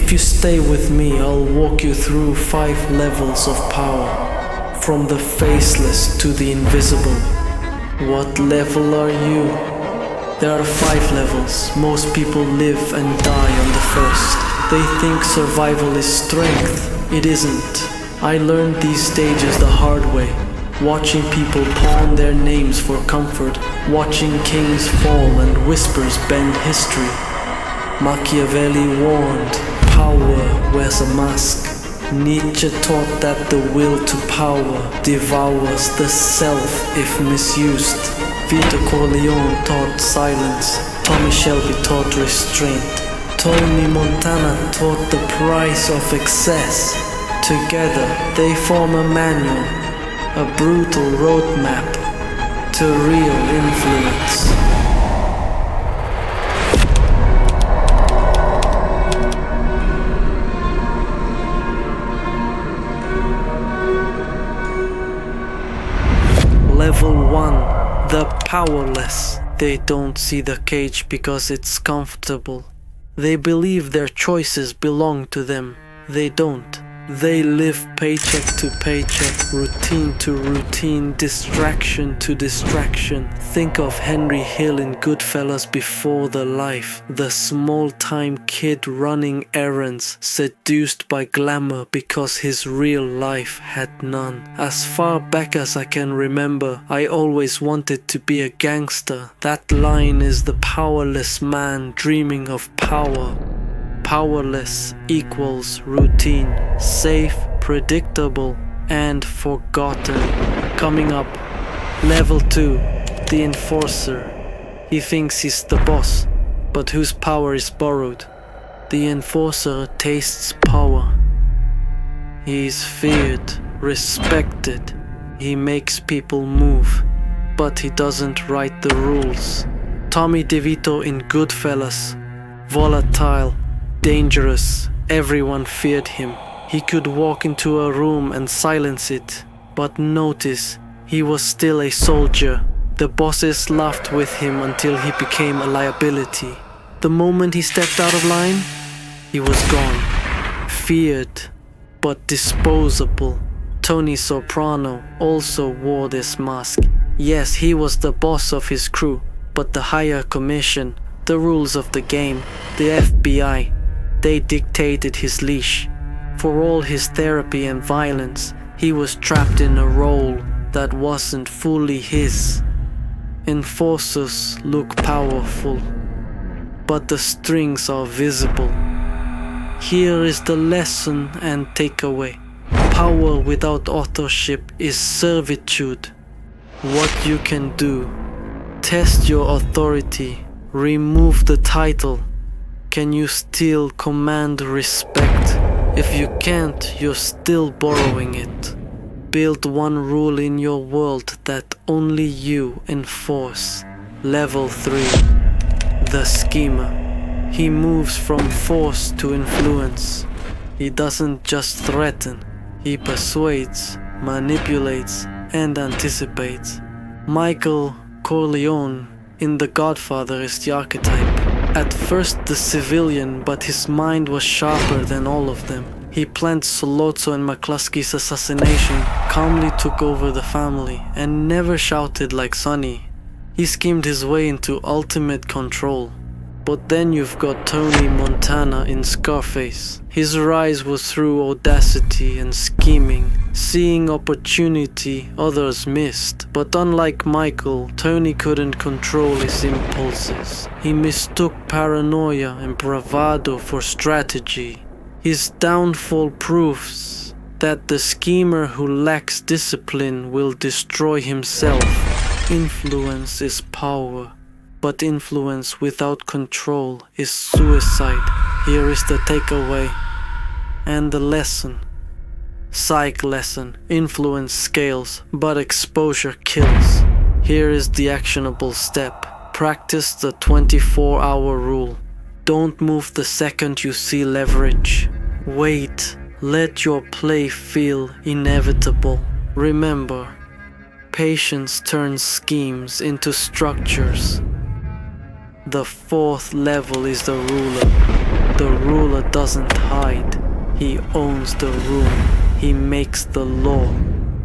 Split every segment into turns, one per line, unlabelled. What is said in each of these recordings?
If you stay with me, I'll walk you through 5 levels of power, from the faceless to the invisible. What level are you? There are 5 levels. Most people live and die on the first. They think survival is strength. It isn't. I learned these stages the hard way, watching people pawn their names for comfort, watching kings fall and whispers bend history. Machiavelli warned, power wears a mask. Nietzsche taught that the will to power devours the self if misused. Vito Corleone taught silence. Tommy Shelby taught restraint. Tony Montana taught the price of excess. Together they form a manual, a brutal roadmap to real influence. Level 1, the powerless. They don't see the cage because it's comfortable. They believe their choices belong to them. They don't. They live paycheck to paycheck, routine to routine, distraction to distraction. Think of Henry Hill in Goodfellas before the life. The small-time kid running errands, seduced by glamour because his real life had none. As far back as I can remember, I always wanted to be a gangster. That line is the powerless man dreaming of power. Powerless equals routine, safe, predictable, and forgotten. Coming up, level 2, the enforcer. He thinks he's the boss, but whose power is borrowed? The enforcer tastes power. He's feared, respected. He makes people move, but he doesn't write the rules. Tommy DeVito in Goodfellas, volatile, dangerous, everyone feared him. He could walk into a room and silence it, but notice, he was still a soldier. The bosses laughed with him until he became a liability. The moment he stepped out of line, he was gone. Feared, but disposable. Tony Soprano also wore this mask. Yes, he was the boss of his crew, but the higher commission, the rules of the game, the FBI, they dictated his leash. For all his therapy and violence, he was trapped in a role that wasn't fully his. Enforcers look powerful, but the strings are visible. Here is the lesson and takeaway. Power without authorship is servitude. What you can do: test your authority, remove the title. Can you still command respect? If you can't, you're still borrowing it. Build one rule in your world that only you enforce. Level 3, the schemer. He moves from force to influence. He doesn't just threaten, he persuades, manipulates, and anticipates. Michael Corleone in The Godfather is the archetype. At first the civilian, but his mind was sharper than all of them. He planned Sollozzo and McCluskey's assassination, calmly took over the family, and never shouted like Sonny. He schemed his way into ultimate control. But then you've got Tony Montana in Scarface. His rise was through audacity and scheming, seeing opportunity others missed. But unlike Michael, Tony couldn't control his impulses. He mistook paranoia and bravado for strategy. His downfall proves that the schemer who lacks discipline will destroy himself. Influence is power, but influence without control is suicide. Here is the takeaway and the lesson. Psych lesson: influence scales, but exposure kills. Here is the actionable step: practice the 24-hour rule. Don't move the second you see leverage. Wait, let your play feel inevitable. Remember, patience turns schemes into structures. The 4th level is the ruler. The ruler ruler doesn't hide. He owns the room. He makes the law.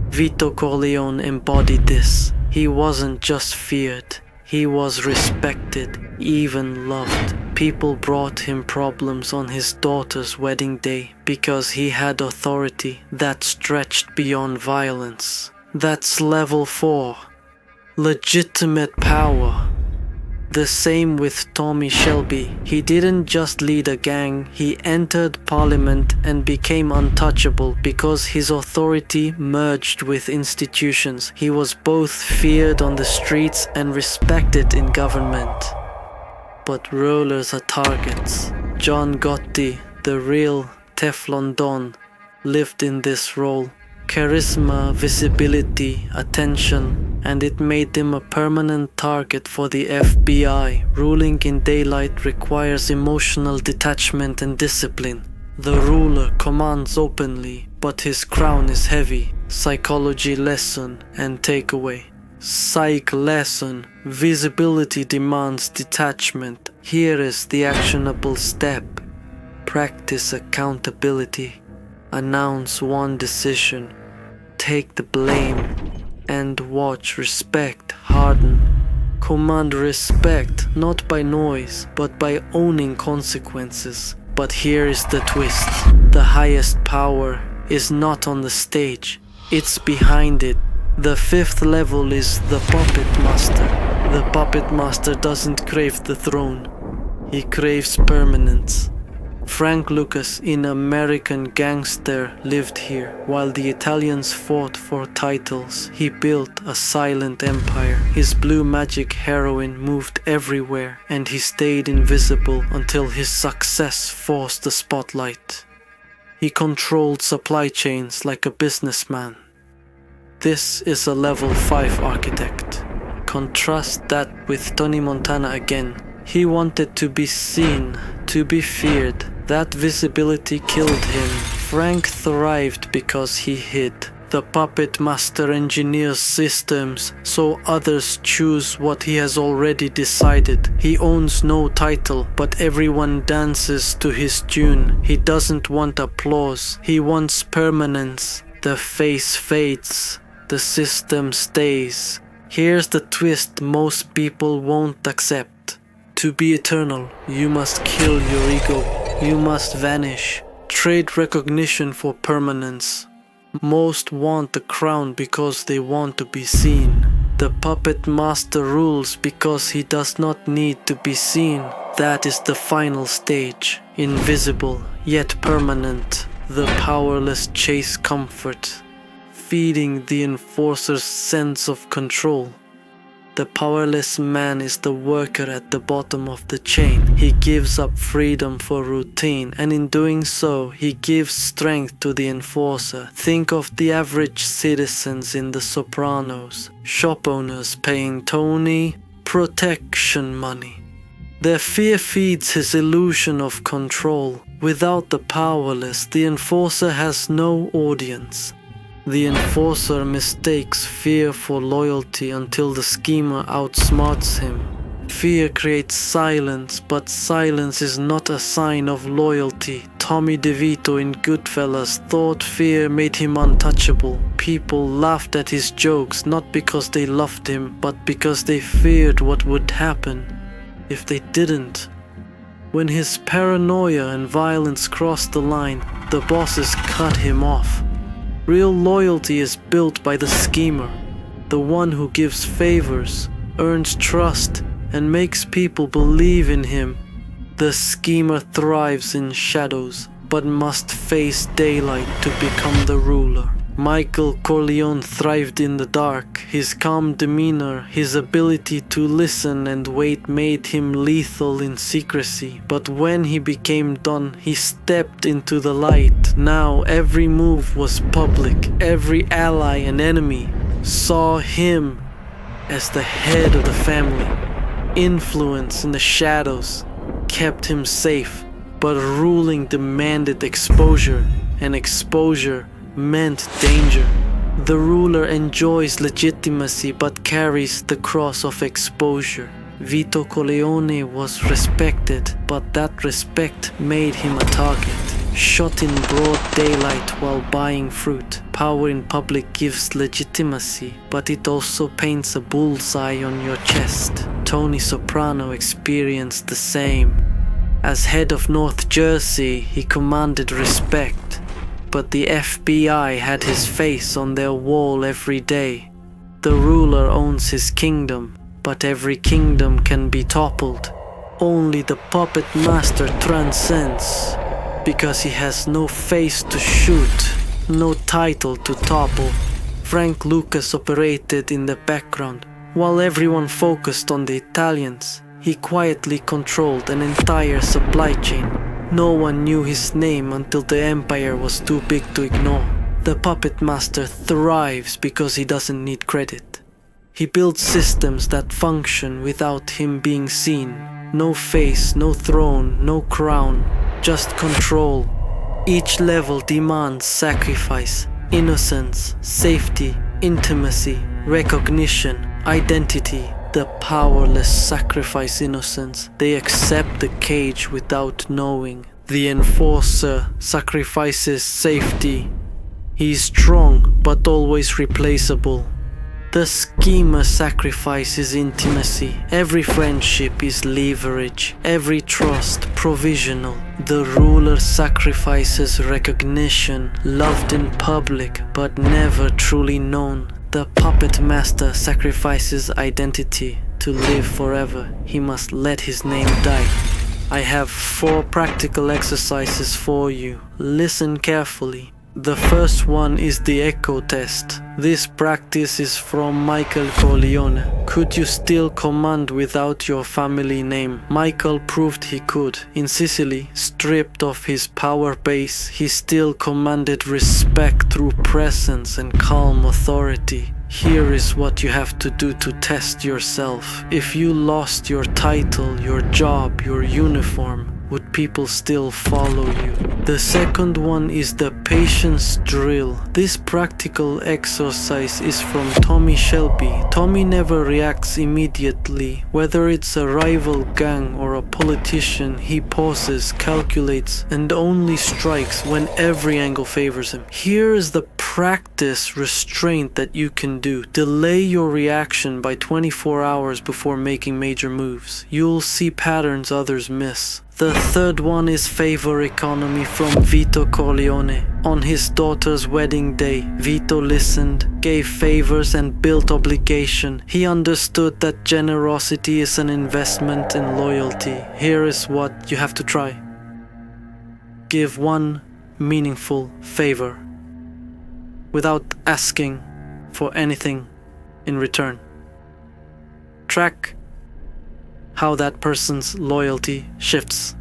Vito Corleone embodied this. He wasn't just feared. He was respected, even loved. People brought him problems on his daughter's wedding day because he had authority that stretched beyond violence. That's level 4. Legitimate power. The same with Tommy Shelby. He didn't just lead a gang, he entered parliament and became untouchable because his authority merged with institutions. He was both feared on the streets and respected in government. But rulers are targets. John Gotti, the real Teflon Don, lived in this role. Charisma, visibility, attention, and it made him a permanent target for the FBI. Ruling in daylight requires emotional detachment and discipline. The ruler commands openly, but his crown is heavy. Psychology lesson and takeaway. Psych lesson. Visibility demands detachment. Here is the actionable step. Practice accountability. Announce one decision. Take the blame. And watch respect harden. Command respect not by noise, but by owning consequences. But here is the twist. The highest power is not on the stage. It's behind it. The 5th level is the puppet master. The puppet master doesn't crave the throne. He craves permanence. Frank Lucas in American Gangster lived here. While the Italians fought for titles, he built a silent empire. His blue magic heroin moved everywhere, and he stayed invisible until his success forced the spotlight. He controlled supply chains like a businessman. This is a level 5 architect. Contrast that with Tony Montana again. He wanted to be seen, to be feared. That visibility killed him. Frank thrived because he hid. The puppet master engineers systems so others choose what he has already decided. He owns no title, but everyone dances to his tune. He doesn't want applause. He wants permanence. The face fades. The system stays. Here's the twist most people won't accept. To be eternal, you must kill your ego. You must vanish. Trade recognition for permanence. Most want the crown because they want to be seen. The puppet master rules because he does not need to be seen. That is the final stage. Invisible, yet permanent. The powerless chase comfort, feeding the enforcer's sense of control. The powerless man is the worker at the bottom of the chain. He gives up freedom for routine, and in doing so, he gives strength to the enforcer. Think of the average citizens in The Sopranos. Shop owners paying Tony protection money. Their fear feeds his illusion of control. Without the powerless, the enforcer has no audience. The enforcer mistakes fear for loyalty until the schemer outsmarts him. Fear creates silence, but silence is not a sign of loyalty. Tommy DeVito in Goodfellas thought fear made him untouchable. People laughed at his jokes not because they loved him, but because they feared what would happen if they didn't. When his paranoia and violence crossed the line, the bosses cut him off. Real loyalty is built by the schemer, the one who gives favors, earns trust, and makes people believe in him. The schemer thrives in shadows, but must face daylight to become the ruler. Michael Corleone thrived in the dark. His calm demeanor, his ability to listen and wait made him lethal in secrecy. But when he became Don, he stepped into the light. Now every move was public. Every ally and enemy saw him as the head of the family. Influence in the shadows kept him safe, but ruling demanded exposure, and exposure meant danger. The ruler enjoys legitimacy but carries the cross of exposure. Vito Corleone was respected, but that respect made him a target. Shot in broad daylight while buying fruit. Power in public gives legitimacy, but it also paints a bullseye on your chest. Tony Soprano experienced the same. As head of North Jersey, he commanded respect, but the FBI had his face on their wall every day. The ruler owns his kingdom, but every kingdom can be toppled. Only the puppet master transcends, because he has no face to shoot, no title to topple. Frank Lucas operated in the background. While everyone focused on the Italians, he quietly controlled an entire supply chain. No one knew his name until the empire was too big to ignore. The puppet master thrives because he doesn't need credit. He builds systems that function without him being seen. No face, no throne, no crown, just control. Each level demands sacrifice, innocence, safety, intimacy, recognition, identity. The powerless sacrifice innocence. They accept the cage without knowing. The enforcer sacrifices safety. He is strong but always replaceable. The schemer sacrifices intimacy. Every friendship is leverage, every trust provisional. The ruler sacrifices recognition, loved in public but never truly known. The puppet master sacrifices identity. To live forever, he must let his name die. I have 4 practical exercises for you. Listen carefully. The first one is the echo test. This practice is from Michael Corleone. Could you still command without your family name? Michael proved he could. In Sicily, stripped of his power base, he still commanded respect through presence and calm authority. Here is what you have to do to test yourself. If you lost your title, your job, your uniform, would people still follow you? The second one is the patience drill. This practical exercise is from Tommy Shelby. Tommy never reacts immediately. Whether it's a rival gang or a politician, he pauses, calculates, and only strikes when every angle favors him. Here is the practice restraint that you can do. Delay your reaction by 24 hours before making major moves. You'll see patterns others miss. The third one is favor economy from Vito Corleone. On his daughter's wedding day, Vito listened, gave favors and built obligation. He understood that generosity is an investment in loyalty. Here is what you have to try. Give one meaningful favor without asking for anything in return. Track how that person's loyalty shifts.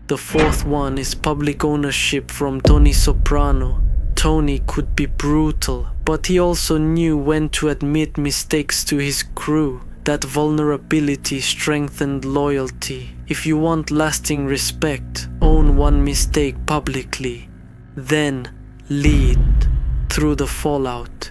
The fourth one is public ownership from Tony Soprano. Tony could be brutal, but he also knew when to admit mistakes to his crew. That vulnerability strengthened loyalty. If you want lasting respect, own one mistake publicly. Then lead through the fallout.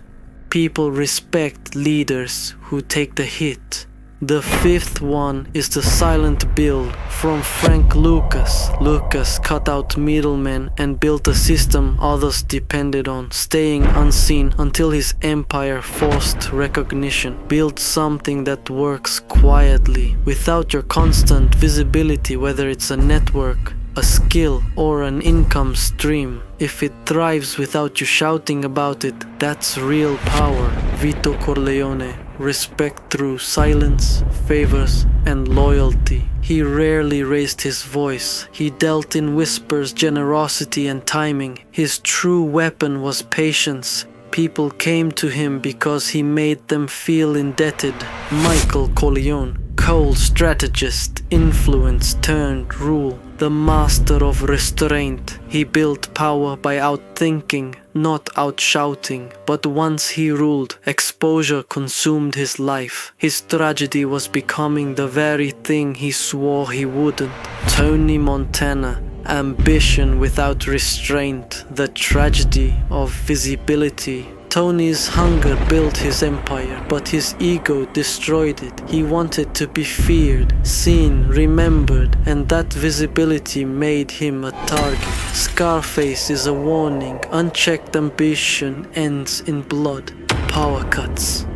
People respect leaders who take the hit. The fifth one is the silent build from Frank Lucas. Lucas cut out middlemen and built a system others depended on, staying unseen until his empire forced recognition. Build something that works quietly, without your constant visibility, whether it's a network, a skill, or an income stream. If it thrives without you shouting about it, that's real power. Vito Corleone. Respect through silence, favors, and loyalty. He rarely raised his voice. He dealt in whispers, generosity, and timing. His true weapon was patience. People came to him because he made them feel indebted. Michael Corleone, cold strategist, influence turned rule. The master of restraint. He built power by outthinking, not outshouting. But once he ruled, exposure consumed his life. His tragedy was becoming the very thing he swore he wouldn't. Tony Montana. Ambition without restraint. The tragedy of visibility Tony's hunger built his empire, but his ego destroyed it. He wanted to be feared, seen, remembered, and that visibility made him a target. Scarface is a warning. Unchecked ambition ends in blood. Power cuts.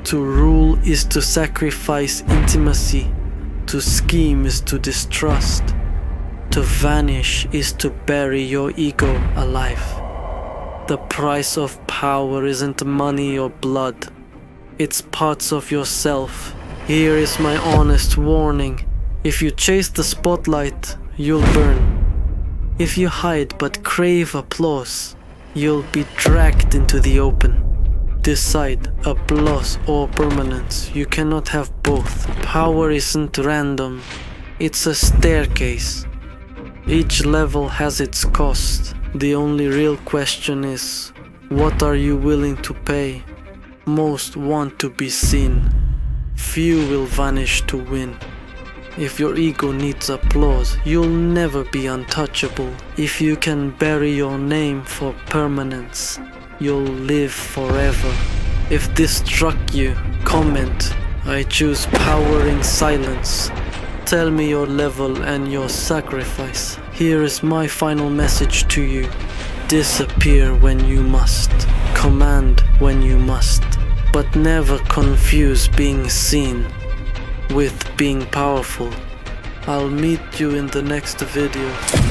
To rule is to sacrifice intimacy. To scheme is to distrust. To vanish is to bury your ego alive. The price of power isn't money or blood. It's parts of yourself. Here is my honest warning. If you chase the spotlight, you'll burn. If you hide but crave applause, you'll be dragged into the open. Decide, applause or permanence. You cannot have both. Power isn't random. It's a staircase. Each level has its cost. The only real question is, what are you willing to pay? Most want to be seen. Few will vanish to win. If your ego needs applause, you'll never be untouchable. If you can bury your name for permanence, you'll live forever. If this struck you, comment. I choose power in silence. Tell me your level and your sacrifice. Here is my final message to you. Disappear when you must. Command when you must. But never confuse being seen with being powerful. I'll meet you in the next video.